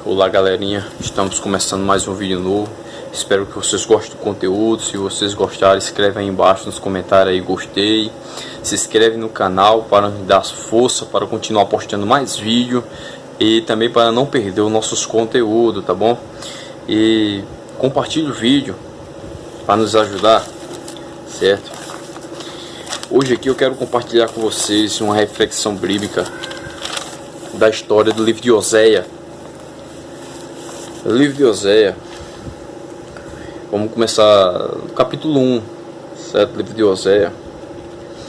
Olá galerinha, estamos começando mais um vídeo novo. Espero que vocês gostem do conteúdo. Se vocês gostarem, escreve aí embaixo nos comentários aí gostei. Se inscreve no canal para me dar força para continuar postando mais vídeo e também para não perder os nossos conteúdos, tá bom? E compartilhe o vídeo para nos ajudar, certo? Hoje aqui eu quero compartilhar com vocês uma reflexão bíblica da história do livro de Oséias. O livro de Oséias, vamos começar no capítulo 1, certo? Livro de Oséias.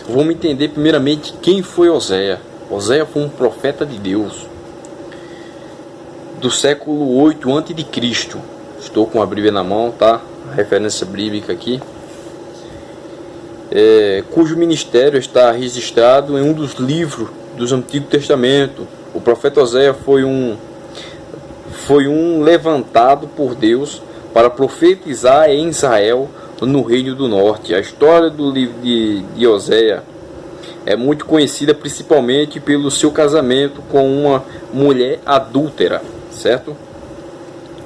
Vamos entender primeiramente quem foi Oséias. Oséias foi um profeta de Deus do século 8 a.C. Estou com a Bíblia na mão, tá? A referência bíblica aqui. Cujo ministério está registrado em um dos livros do Antigo Testamento. O profeta Oséias foi um levantado por Deus para profetizar em Israel, no Reino do Norte. A história do livro de Oséias é muito conhecida principalmente pelo seu casamento com uma mulher adúltera, certo?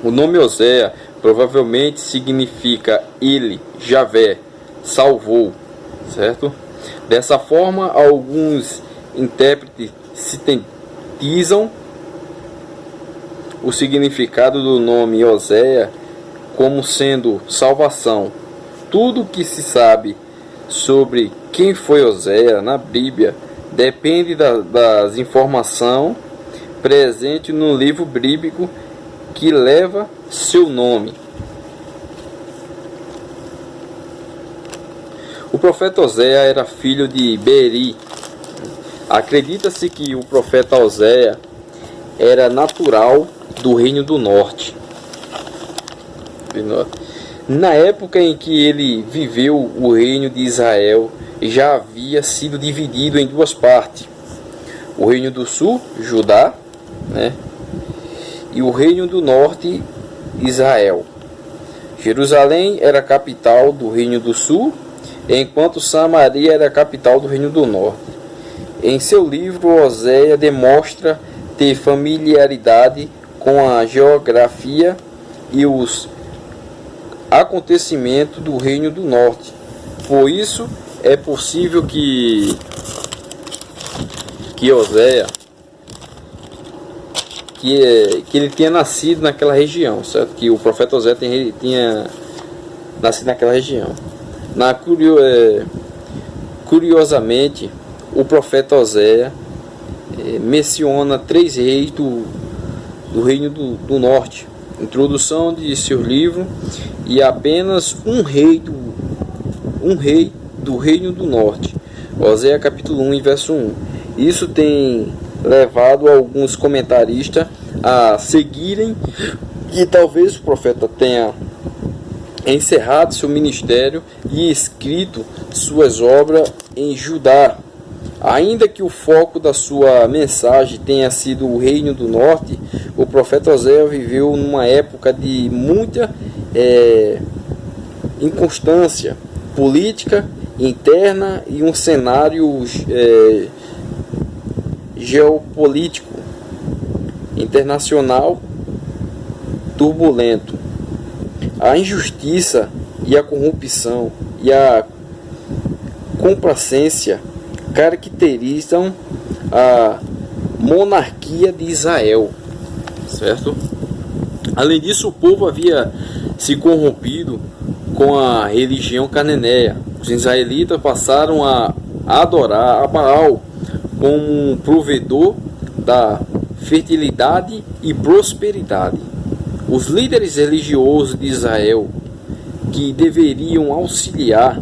O nome Oséias provavelmente significa ele, Javé, salvou, certo? Dessa forma, alguns intérpretes sintetizam o significado do nome Oséias como sendo salvação. Tudo o que se sabe sobre quem foi Oséias na Bíblia depende das informações presentes no livro bíblico que leva seu nome. O profeta Oséias era filho de Beri. Acredita-se que o profeta Oséias era natural do Reino do Norte. Na época em que ele viveu, o reino de Israel já havia sido dividido em duas partes. O reino do sul, Judá, e o reino do norte, Israel. Jerusalém era a capital do reino do sul, enquanto Samaria era a capital do reino do norte. Em seu livro, Oséias demonstra ter familiaridade com a geografia e os acontecimentos do Reino do Norte. Por isso, é possível que Oséias que ele tenha nascido naquela região, certo? Que o profeta Oséias tinha nascido naquela região. Curiosamente, o profeta Oséias menciona 3 reis do Reino do Norte, introdução de seu livro, e apenas um rei do Reino do Norte. Oséias capítulo 1 e verso 1. Isso tem levado alguns comentaristas a seguirem que talvez o profeta tenha encerrado seu ministério e escrito suas obras em Judá. Ainda que o foco da sua mensagem tenha sido o Reino do Norte, o profeta Oséias viveu numa época de muita inconstância política interna e um cenário geopolítico internacional turbulento. A injustiça e a corrupção e a complacência caracterizam a monarquia de Israel, certo? Além disso, o povo havia se corrompido com a religião cananeia. Os israelitas passaram a adorar a Baal como um provedor da fertilidade e prosperidade. Os líderes religiosos de Israel, que deveriam auxiliar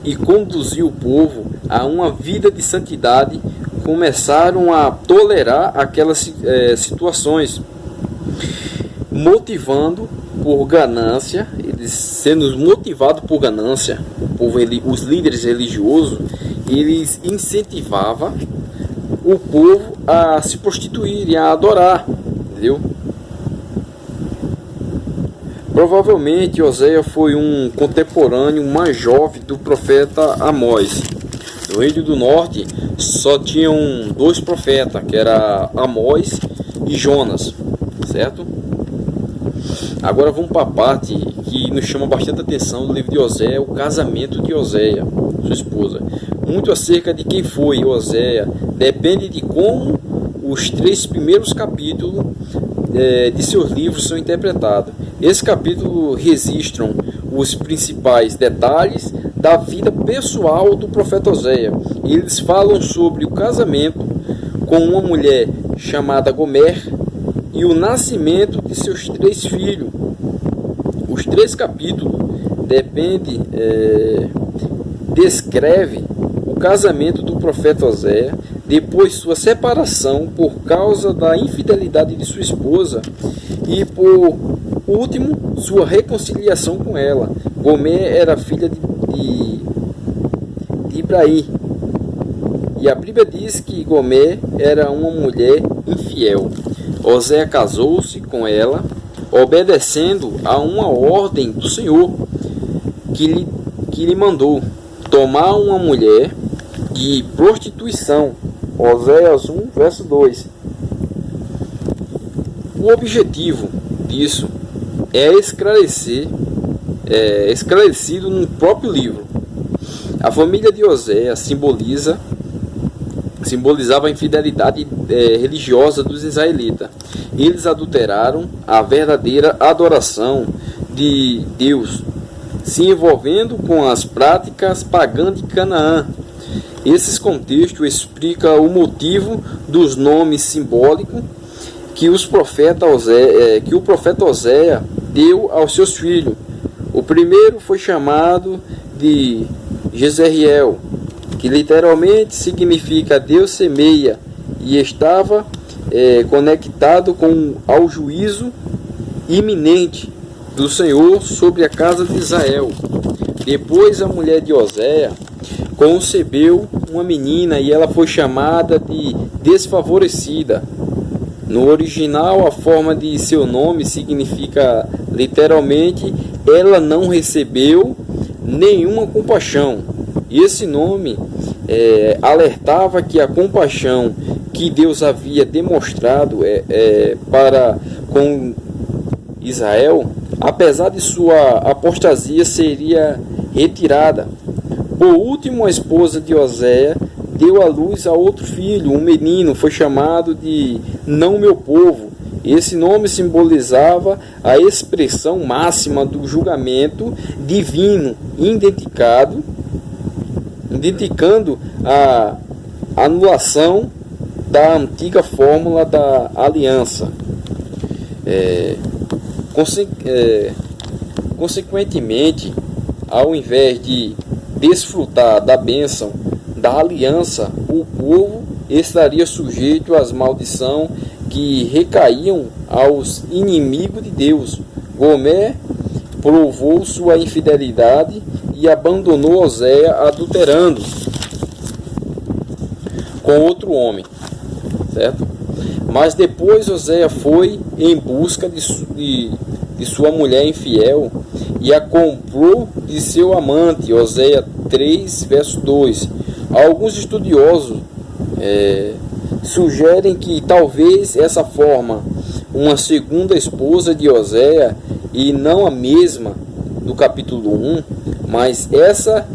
e conduzir o povo a uma vida de santidade, começaram a tolerar aquelas situações, motivando por ganância, eles sendo motivados por ganância, os líderes religiosos, eles incentivavam o povo a se prostituir e a adorar, entendeu? Provavelmente Oséias foi um contemporâneo mais jovem do profeta Amós. No Reino do Norte só tinham 2 profetas, que era Amós e Jonas. certo? Agora vamos para a parte que nos chama bastante atenção do livro de Oséia, o casamento de Oséia, sua esposa. Muito acerca de quem foi Oséia depende de como os 3 primeiros capítulos de seus livros são interpretados. Esse capítulo registram os principais detalhes da vida pessoal do profeta Oséia. Eles falam sobre o casamento com uma mulher chamada Gomer e o nascimento de seus 3 filhos. Os 3 capítulos descreve o casamento do profeta Oséia, depois sua separação por causa da infidelidade de sua esposa e, por último, sua reconciliação com ela. Gomer era filha de Ibraim, e a Bíblia diz que Gomer era uma mulher infiel. Oséia casou-se com ela, obedecendo a uma ordem do Senhor que lhe mandou tomar uma mulher de prostituição. Oséias 1, verso 2. O objetivo disso é esclarecido no próprio livro. A família de Oséia simbolizava a infidelidade religiosa dos israelitas. Eles adulteraram a verdadeira adoração de Deus, se envolvendo com as práticas pagãs de Canaã. Esses contextos explicam o motivo dos nomes simbólicos que o profeta Oséia deu aos seus filhos. O primeiro foi chamado de Jezreel, que literalmente significa Deus semeia, e estava conectado ao juízo iminente do Senhor sobre a casa de Israel. Depois a mulher de Oséia concebeu uma menina e ela foi chamada de desfavorecida. No original, a forma de seu nome significa literalmente ela não recebeu nenhuma compaixão. E esse nome alertava que a compaixão que Deus havia demonstrado para com Israel, apesar de sua apostasia, seria retirada. Por último, a esposa de Oséia deu à luz a outro filho, um menino, foi chamado de não meu povo. Esse nome simbolizava a expressão máxima do julgamento divino, indicando a anulação da antiga fórmula da aliança. Consequentemente, ao invés de desfrutar da bênção da aliança, o povo estaria sujeito às maldições que recaíam aos inimigos de Deus. Gomer provou sua infidelidade e abandonou Oséia, adulterando com outro homem, certo? Mas depois Oséia foi em busca de sua mulher infiel e a comprou de seu amante. Oséia 3, verso 2. Alguns estudiosos sugerem que talvez essa forma uma segunda esposa de Oséia e não a mesma do capítulo 1, mas essa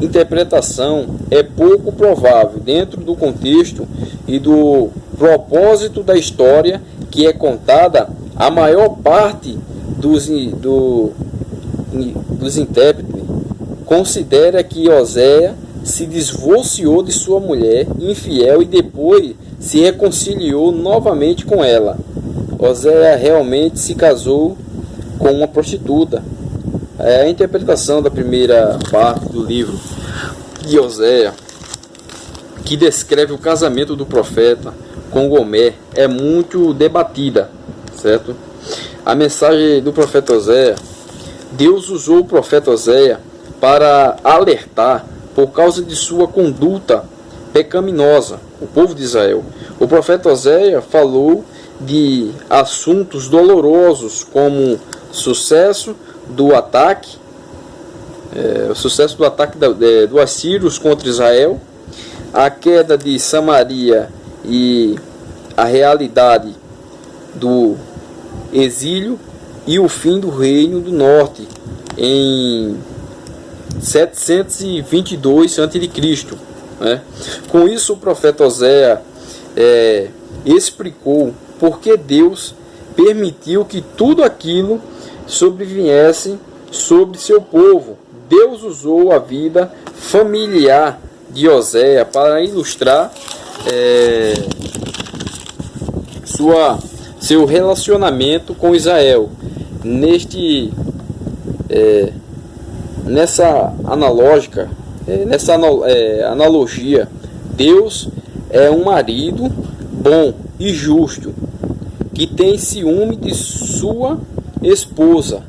interpretação é pouco provável dentro do contexto e do propósito da história que é contada. A maior parte dos intérpretes considera que Oséia se divorciou de sua mulher infiel e depois se reconciliou novamente com ela. Oséia realmente se casou com uma prostituta. A interpretação da primeira parte do livro de Oséia, que descreve o casamento do profeta com Gomer, é muito debatida, certo? A mensagem do profeta Oséia: Deus usou o profeta Oséia para alertar por causa de sua conduta pecaminosa, o povo de Israel. O profeta Oséia falou de assuntos dolorosos como sucesso do ataque dos assírios contra Israel, a queda de Samaria e a realidade do exílio e o fim do reino do norte em 722 a.C., né? Com isso, o profeta Oséias explicou por que Deus permitiu que tudo aquilo sobreviesse sobre seu povo. Deus usou a vida familiar de Oséias para ilustrar seu relacionamento com Israel. Nessa analogia, Deus é um marido bom e justo que tem ciúme de sua esposa,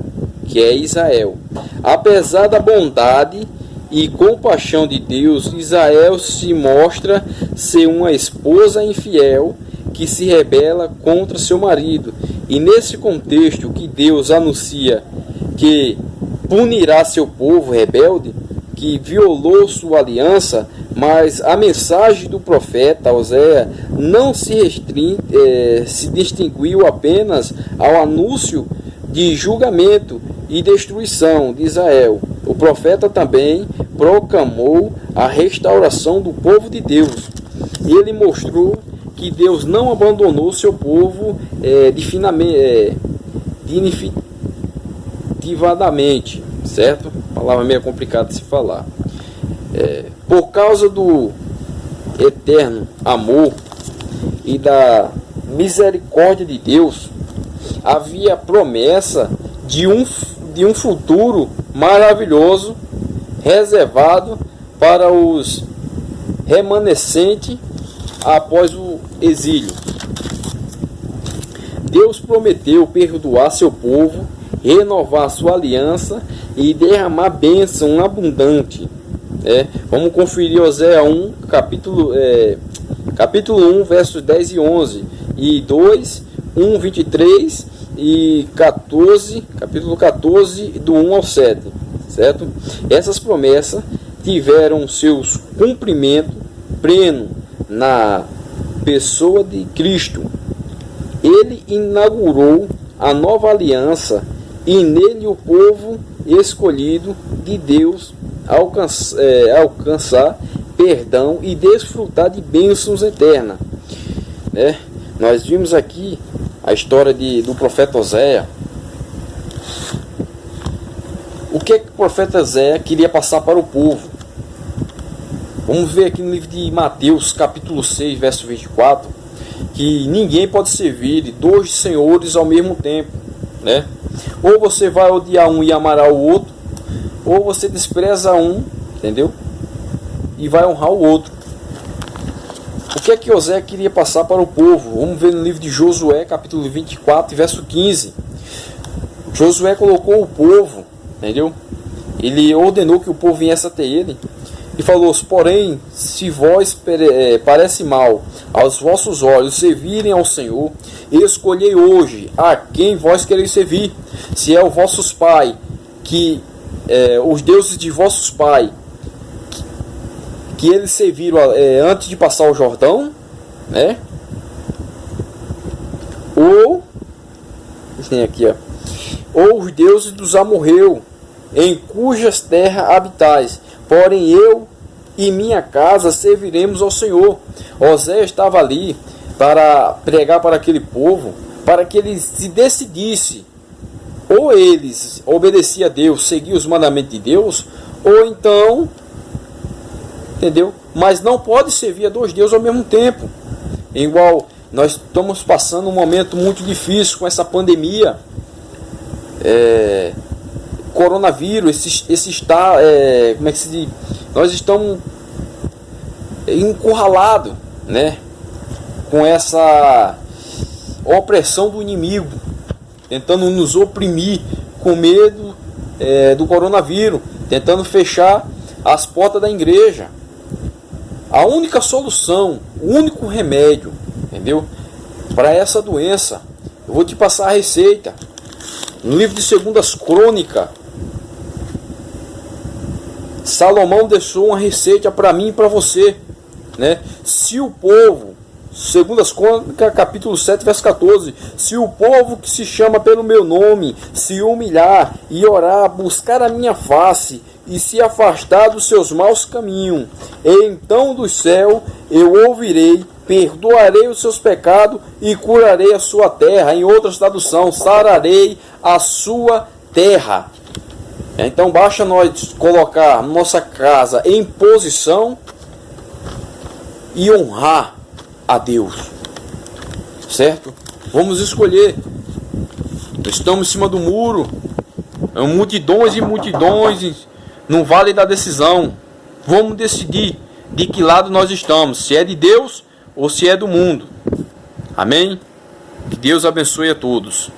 que é Israel. Apesar da bondade e compaixão de Deus, Israel se mostra ser uma esposa infiel que se rebela contra seu marido. E nesse contexto que Deus anuncia que punirá seu povo rebelde, que violou sua aliança, mas a mensagem do profeta Oséias não se distinguiu apenas ao anúncio de julgamento e destruição de Israel. O profeta também proclamou a restauração do povo de Deus. Ele mostrou que Deus não abandonou seu povo definitivamente, certo? Palavra meio complicada de se falar. Por causa do eterno amor e da misericórdia de Deus, havia promessa de um futuro maravilhoso reservado para os remanescentes após o exílio. Deus prometeu perdoar seu povo, renovar sua aliança e derramar bênção abundante. Vamos conferir Oséias 1, capítulo 1, versos 10 e 11, e 2, 1, 23 e 14, capítulo 14, do 1 ao 7, certo? Essas promessas tiveram seus cumprimentos pleno na pessoa de Cristo. Ele inaugurou a nova aliança e nele o povo escolhido de Deus alcançar perdão e desfrutar de bênçãos eternas. Nós vimos aqui a história do profeta Oséias. O que o profeta Oséias queria passar para o povo? Vamos ver aqui no livro de Mateus, capítulo 6, verso 24, que ninguém pode servir dois senhores ao mesmo tempo, né? Ou você vai odiar um e amará o outro, ou você despreza um, entendeu? E vai honrar o outro. O que é que Oséias queria passar para o povo? Vamos ver no livro de Josué, capítulo 24, verso 15. Josué colocou o povo, entendeu? Ele ordenou que o povo viesse até ele e falou: porém, se vós parece mal aos vossos olhos servirem ao Senhor, escolhei hoje a quem vós quereis servir. Se é os vossos pais, os deuses de vossos pais, que eles serviram antes de passar o Jordão, né? Ou os deuses dos amorreus, em cujas terras habitais. Porém eu e minha casa serviremos ao Senhor. Oséias estava ali para pregar para aquele povo, para que eles se decidissem: ou eles obedeciam a Deus, seguiam os mandamentos de Deus, ou então, entendeu? Mas não pode servir a dois deuses ao mesmo tempo. Igual nós estamos passando um momento muito difícil com essa pandemia, coronavírus, como é que se diz? Nós estamos encurralados, né, com essa opressão do inimigo, tentando nos oprimir com medo do coronavírus, tentando fechar as portas da igreja. A única solução, o único remédio, entendeu, para essa doença, eu vou te passar a receita. No livro de 2 Crônicas, Salomão deixou uma receita para mim e para você, né? Se o povo Segundas Crônicas, capítulo 7, verso 14. Se o povo que se chama pelo meu nome se humilhar e orar, buscar a minha face e se afastar dos seus maus caminhos, então do céu eu ouvirei, perdoarei os seus pecados e curarei a sua terra. Em outra tradução, sararei a sua terra. Então basta nós colocar nossa casa em posição e honrar a Deus, certo? Vamos escolher. Estamos em cima do muro, multidões e multidões no vale da decisão. Vamos decidir de que lado nós estamos, se é de Deus ou se é do mundo. Amém? Que Deus abençoe a todos.